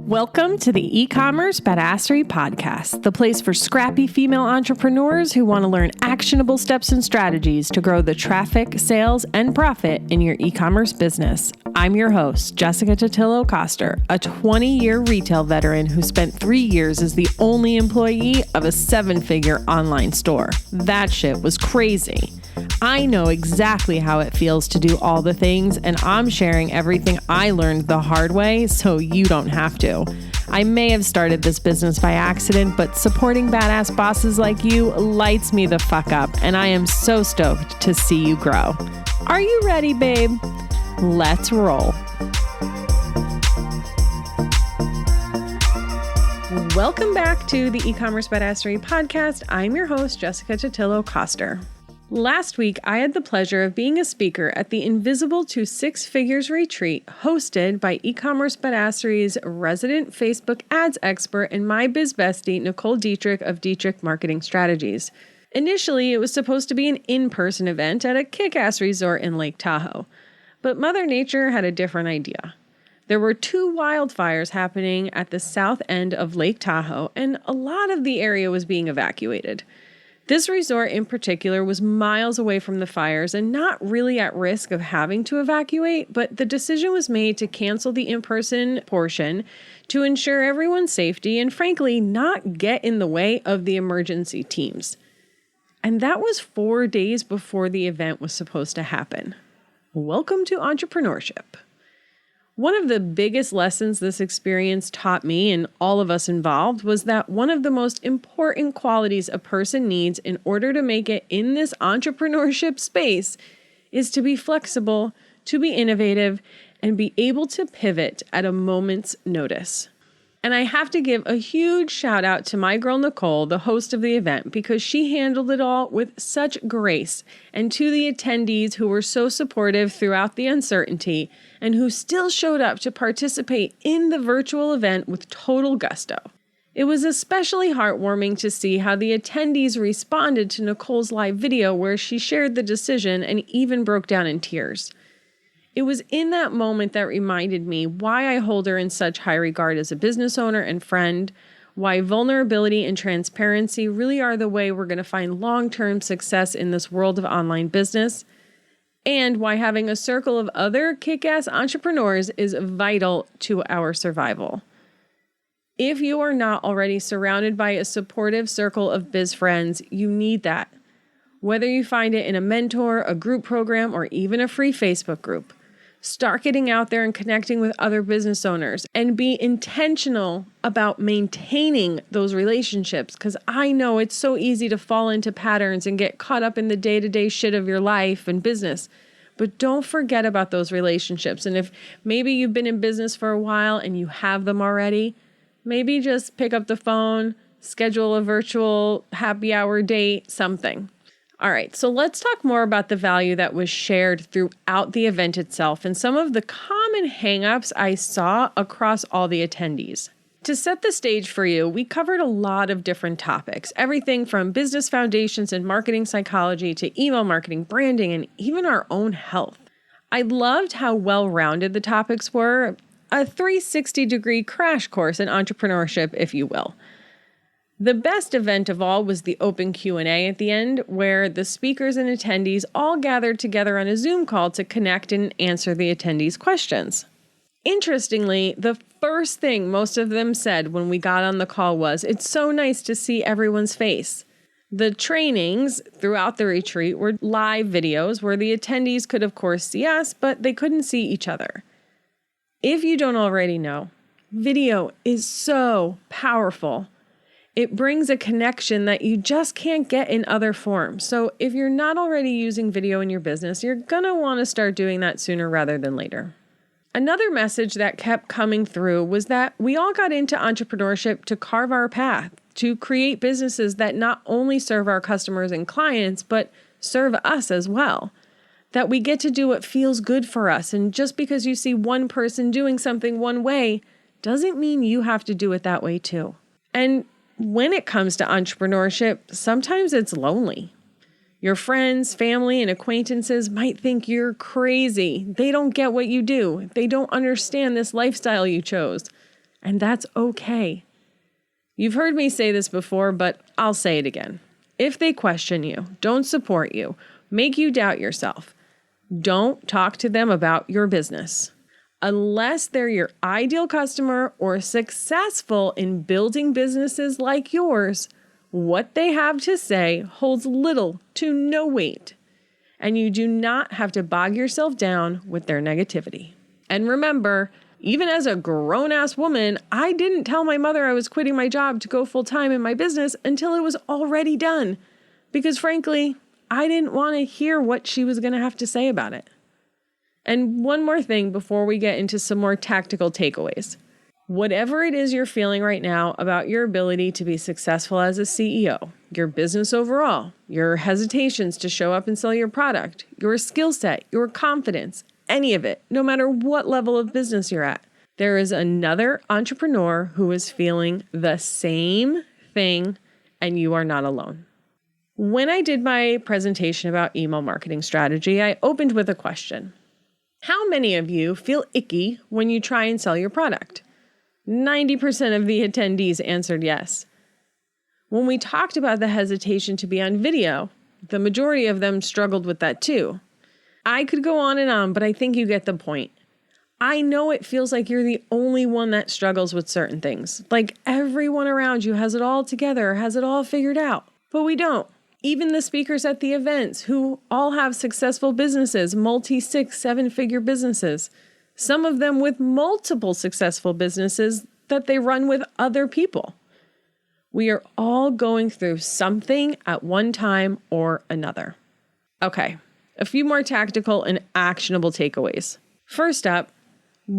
Welcome to the eCommerce Badassery podcast, the place for scrappy female entrepreneurs who want to learn actionable steps and strategies to grow the traffic, sales, and profit in your e-commerce business. I'm your host, Jessica Totillo-Coster, a 20-year retail veteran who spent 3 years as the only employee of a 7-figure online store. That shit was crazy. I know exactly how it feels to do all the things, and I'm sharing everything I learned the hard way so you don't have to. I may have started this business by accident, but supporting badass bosses like you lights me the fuck up, and I am so stoked to see you grow. Are you ready, babe? Let's roll. Welcome back to the eCommerce Badassery podcast. I'm your host, Jessica Totillo-Coster. Last week, I had the pleasure of being a speaker at the Invisible to Six Figures retreat hosted by eCommerce Badassery's resident Facebook ads expert and my biz bestie, Nicole Diedrich of Diedrich Marketing Strategies. Initially, it was supposed to be an in-person event at a kick-ass resort in Lake Tahoe, but Mother Nature had a different idea. There were 2 wildfires happening at the south end of Lake Tahoe, and a lot of the area was being evacuated. This resort in particular was miles away from the fires and not really at risk of having to evacuate, but the decision was made to cancel the in-person portion to ensure everyone's safety and frankly not get in the way of the emergency teams. And that was 4 days before the event was supposed to happen. Welcome to entrepreneurship. One of the biggest lessons this experience taught me and all of us involved was that one of the most important qualities a person needs in order to make it in this entrepreneurship space is to be flexible, to be innovative, and be able to pivot at a moment's notice. And I have to give a huge shout out to my girl Nicole, the host of the event, because she handled it all with such grace, and to the attendees who were so supportive throughout the uncertainty and who still showed up to participate in the virtual event with total gusto. It was especially heartwarming to see how the attendees responded to Nicole's live video where she shared the decision and even broke down in tears. It was in that moment that reminded me why I hold her in such high regard as a business owner and friend, why vulnerability and transparency really are the way we're going to find long-term success in this world of online business, and why having a circle of other kick-ass entrepreneurs is vital to our survival. If you are not already surrounded by a supportive circle of biz friends, you need that. Whether you find it in a mentor, a group program, or even a free Facebook group. Start getting out there and connecting with other business owners and be intentional about maintaining those relationships, because I know it's so easy to fall into patterns and get caught up in the day-to-day shit of your life and business. But don't forget about those relationships. And if maybe you've been in business for a while and you have them already, maybe just pick up the phone, schedule a virtual happy hour date, something. All right, so let's talk more about the value that was shared throughout the event itself and some of the common hangups I saw across all the attendees. To set the stage for you, we covered a lot of different topics, everything from business foundations and marketing psychology to email marketing, branding, and even our own health. I loved how well-rounded the topics were, a 360-degree crash course in entrepreneurship, if you will. The best event of all was the open Q&A at the end, where the speakers and attendees all gathered together on a Zoom call to connect and answer the attendees' questions. Interestingly, the first thing most of them said when we got on the call was, "It's so nice to see everyone's face." The trainings throughout the retreat were live videos where the attendees could, of course, see us, but they couldn't see each other. If you don't already know, video is so powerful. It brings a connection that you just can't get in other forms. So if you're not already using video in your business, you're going to want to start doing that sooner rather than later. Another message that kept coming through was that we all got into entrepreneurship to carve our path, to create businesses that not only serve our customers and clients, but serve us as well. That we get to do what feels good for us. And just because you see one person doing something one way doesn't mean you have to do it that way too. And when it comes to entrepreneurship, sometimes it's lonely. Your friends, family, and acquaintances might think you're crazy. They don't get what you do. They don't understand this lifestyle you chose. and that's okay. You've heard me say this before, but I'll say it again. If they question you, don't support you, make you doubt yourself, don't talk to them about your business. Unless they're your ideal customer or successful in building businesses like yours, what they have to say holds little to no weight. And you do not have to bog yourself down with their negativity. And remember, even as a grown-ass woman, I didn't tell my mother I was quitting my job to go full-time in my business until it was already done. Because frankly, I didn't want to hear what she was going to have to say about it. And one more thing before we get into some more tactical takeaways. Whatever it is you're feeling right now about your ability to be successful as a CEO, your business overall, your hesitations to show up and sell your product, your skill set, your confidence, any of it, no matter what level of business you're at, there is another entrepreneur who is feeling the same thing, and you are not alone. When I did my presentation about email marketing strategy, I opened with a question. How many of you feel icky when you try and sell your product? 90% of the attendees answered yes. When we talked about the hesitation to be on video, the majority of them struggled with that too. I could go on and on, but I think you get the point. I know it feels like you're the only one that struggles with certain things. Like everyone around you has it all together, has it all figured out, but we don't. Even the speakers at the events who all have successful businesses, multi-6, 7-figure businesses, some of them with multiple successful businesses that they run with other people. We are all going through something at one time or another. Okay, a few more tactical and actionable takeaways. First up,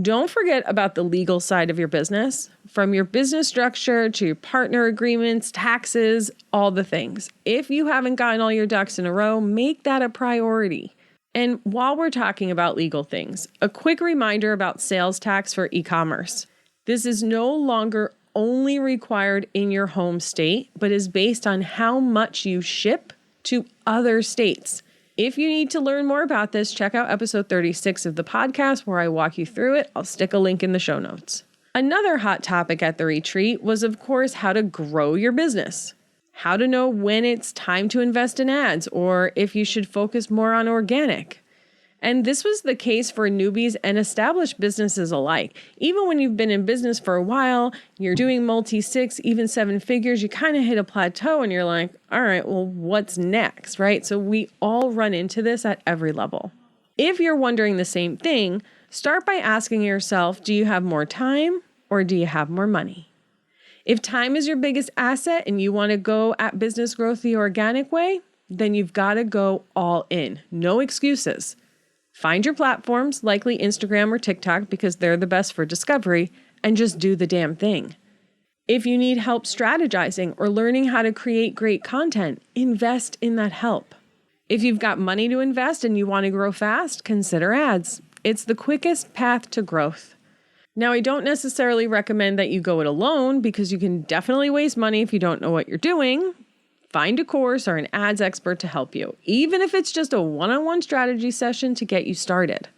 don't forget about the legal side of your business, from your business structure to your partner agreements, taxes, all the things. If you haven't gotten all your ducks in a row, make that a priority. And while we're talking about legal things, a quick reminder about sales tax for e-commerce. This is no longer only required in your home state, but is based on how much you ship to other states. If you need to learn more about this, check out episode 36 of the podcast where I walk you through it. I'll stick a link in the show notes. Another hot topic at the retreat was, of course, how to grow your business. How to know when it's time to invest in ads or if you should focus more on organic. And this was the case for newbies and established businesses alike. Even when you've been in business for a while, you're doing multi-6, even 7 figures, you kind of hit a plateau and you're like, all right, well, what's next, right? So we all run into this at every level. If you're wondering the same thing, start by asking yourself, do you have more time or do you have more money? If time is your biggest asset and you want to go at business growth the organic way, then you've got to go all in. No excuses. Find your platforms, likely Instagram or TikTok, because they're the best for discovery, and just do the damn thing. If you need help strategizing or learning how to create great content, invest in that help. If you've got money to invest and you want to grow fast, consider ads. It's the quickest path to growth. Now, I don't necessarily recommend that you go it alone because you can definitely waste money if you don't know what you're doing. Find a course or an ads expert to help you, even if it's just a one-on-one strategy session to get you started.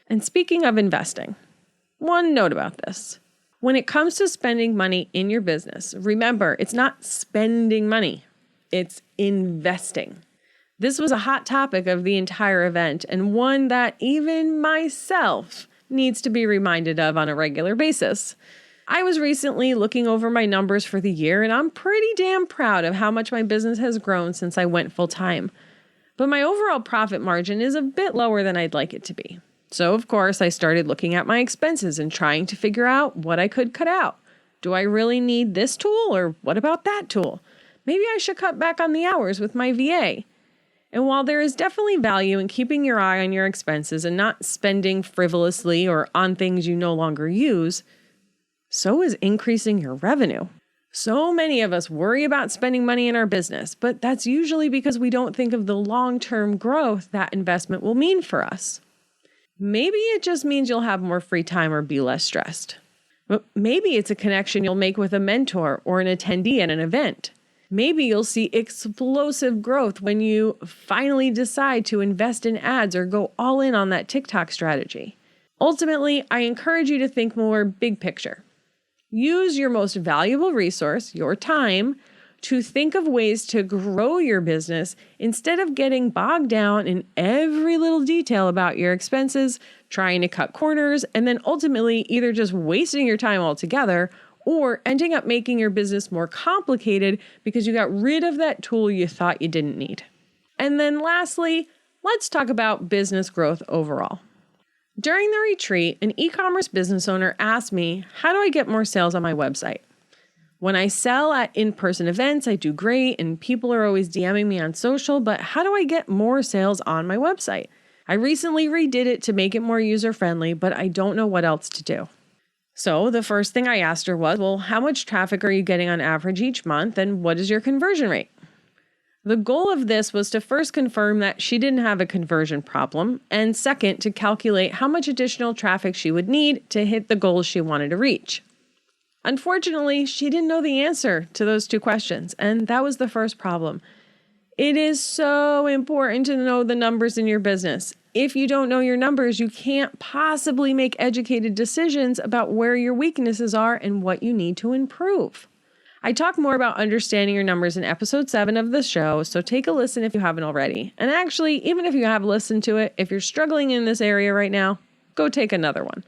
And speaking of investing, one note about this. When it comes to spending money in your business, remember, it's not spending money, it's investing. This was a hot topic of the entire event and one that even myself needs to be reminded of on a regular basis. I was recently looking over my numbers for the year, and I'm pretty damn proud of how much my business has grown since I went full time. But my overall profit margin is a bit lower than I'd like it to be. So, of course, I started looking at my expenses and trying to figure out what I could cut out. Do I really need this tool, or what about that tool? Maybe I should cut back on the hours with my VA. And while there is definitely value in keeping your eye on your expenses and not spending frivolously or on things you no longer use, so is increasing your revenue. So many of us worry about spending money in our business, but that's usually because we don't think of the long-term growth that investment will mean for us. Maybe it just means you'll have more free time or be less stressed. But maybe it's a connection you'll make with a mentor or an attendee at an event. Maybe you'll see explosive growth when you finally decide to invest in ads or go all in on that TikTok strategy. Ultimately, I encourage you to think more big picture. Use your most valuable resource, your time, to think of ways to grow your business instead of getting bogged down in every little detail about your expenses, trying to cut corners, and then ultimately either just wasting your time altogether or ending up making your business more complicated because you got rid of that tool you thought you didn't need. And then lastly, let's talk about business growth overall. During the retreat, an e-commerce business owner asked me, how do I get more sales on my website? When I sell at in-person events, I do great and people are always DMing me on social, but how do I get more sales on my website? I recently redid it to make it more user-friendly, but I don't know what else to do. So the first thing I asked her was, well, how much traffic are you getting on average each month and what is your conversion rate? The goal of this was to first confirm that she didn't have a conversion problem, and second, to calculate how much additional traffic she would need to hit the goals she wanted to reach. Unfortunately, she didn't know the answer to those two questions, and that was the first problem. It is so important to know the numbers in your business. If you don't know your numbers, you can't possibly make educated decisions about where your weaknesses are and what you need to improve. I talk more about understanding your numbers in episode 7 of the show, so take a listen if you haven't already. And actually, even if you have listened to it, if you're struggling in this area right now, go take another one.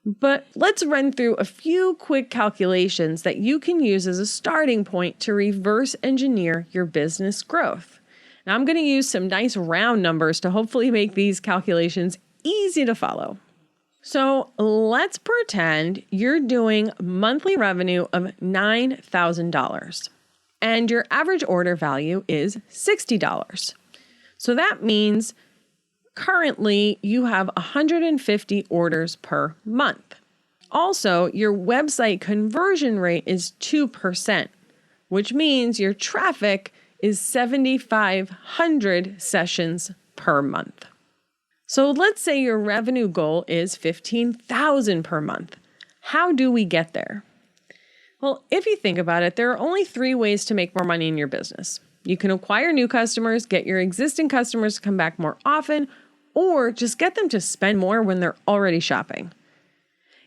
But let's run through a few quick calculations that you can use as a starting point to reverse engineer your business growth. Now, I'm going to use some nice round numbers to hopefully make these calculations easy to follow. So let's pretend you're doing monthly revenue of $9,000 and your average order value is $60. So that means currently you have 150 orders per month. Also, your website conversion rate is 2%, which means your traffic is 7,500 sessions per month. So let's say your revenue goal is $15,000 per month. How do we get there? Well, if you think about it, there are only 3 ways to make more money in your business. You can acquire new customers, get your existing customers to come back more often, or just get them to spend more when they're already shopping.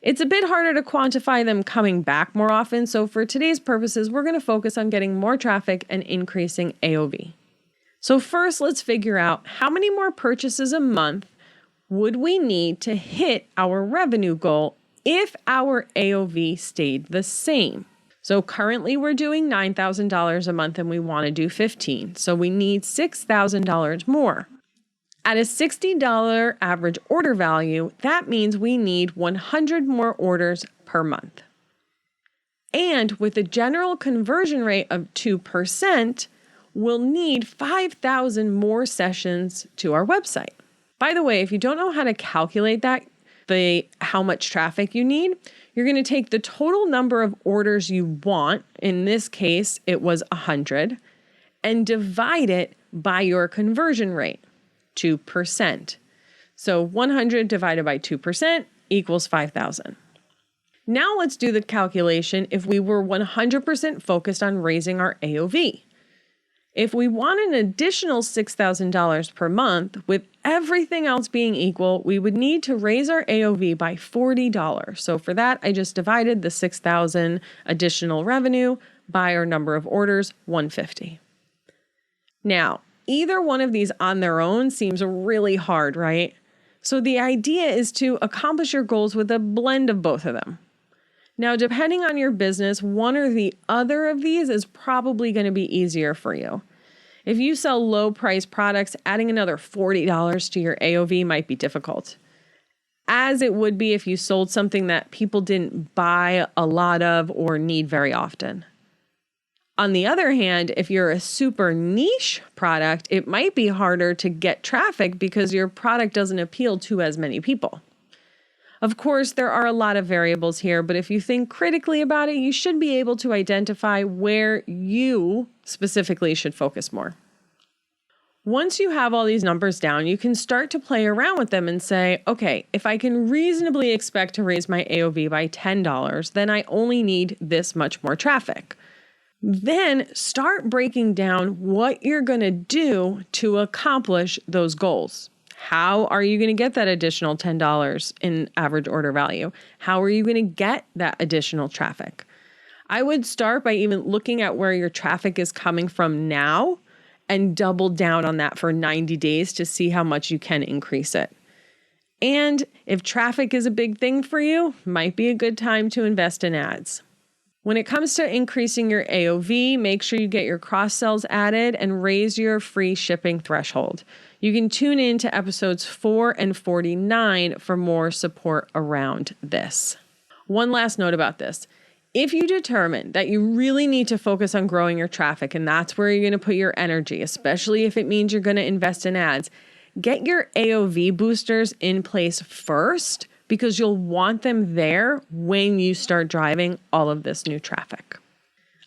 It's a bit harder to quantify them coming back more often, so for today's purposes, we're going to focus on getting more traffic and increasing AOV. So first, let's figure out how many more purchases a month would we need to hit our revenue goal if our AOV stayed the same. So currently we're doing $9,000 a month and we want to do $15,000. So we need $6,000 more. At a $60 average order value, that means we need 100 more orders per month. And with a general conversion rate of 2%, we'll need 5,000 more sessions to our website. By the way, if you don't know how to calculate that, how much traffic you need, you're going to take the total number of orders you want, in this case, it was 100, and divide it by your conversion rate, 2%. So 100 divided by 2% equals 5,000. Now let's do the calculation if we were 100% focused on raising our AOV. If we want an additional $6,000 per month, with everything else being equal, we would need to raise our AOV by $40. So for that, I just divided the $6,000 additional revenue by our number of orders, 150. Now, either one of these on their own seems really hard, right? So the idea is to accomplish your goals with a blend of both of them. Now, depending on your business, one or the other of these is probably going to be easier for you. If you sell low-priced products, adding another $40 to your AOV might be difficult, as it would be if you sold something that people didn't buy a lot of or need very often. On the other hand, if you're a super niche product, it might be harder to get traffic because your product doesn't appeal to as many people. Of course, there are a lot of variables here, but if you think critically about it, you should be able to identify where you specifically should focus more. Once you have all these numbers down, you can start to play around with them and say, okay, if I can reasonably expect to raise my AOV by $10, then I only need this much more traffic. Then start breaking down what you're going to do to accomplish those goals. How are you going to get that additional $10 in average order value? How are you going to get that additional traffic? I would start by even looking at where your traffic is coming from now and double down on that for 90 days to see how much you can increase it. And if traffic is a big thing for you, might be a good time to invest in ads. When it comes to increasing your AOV, make sure you get your cross-sells added and raise your free shipping threshold. You can tune in to episodes 4 and 49 for more support around this. One last note about this. If you determine that you really need to focus on growing your traffic and that's where you're going to put your energy, especially if it means you're going to invest in ads, get your AOV boosters in place first because you'll want them there when you start driving all of this new traffic.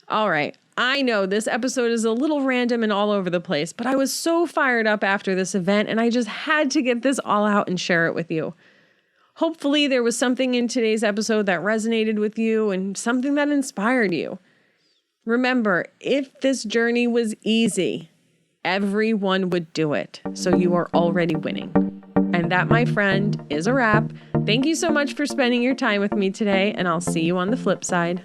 All right. I know this episode is a little random and all over the place, but I was so fired up after this event and I just had to get this all out and share it with you. Hopefully there was something in today's episode that resonated with you and something that inspired you. Remember, if this journey was easy, everyone would do it. So you are already winning. And that, my friend, is a wrap. Thank you so much for spending your time with me today, and I'll see you on the flip side.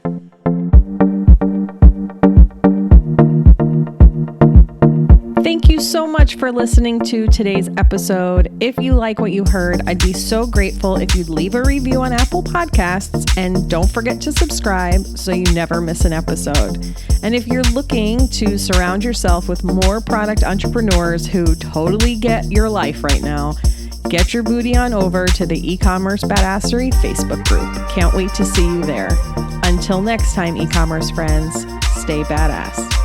Thank you so much for listening to today's episode. If you like what you heard, I'd be so grateful if you'd leave a review on Apple Podcasts, and don't forget to subscribe so you never miss an episode. And if you're looking to surround yourself with more product entrepreneurs who totally get your life right now, get your booty on over to the eCommerce Badassery Facebook group. Can't wait to see you there. Until next time, e-commerce friends, stay badass.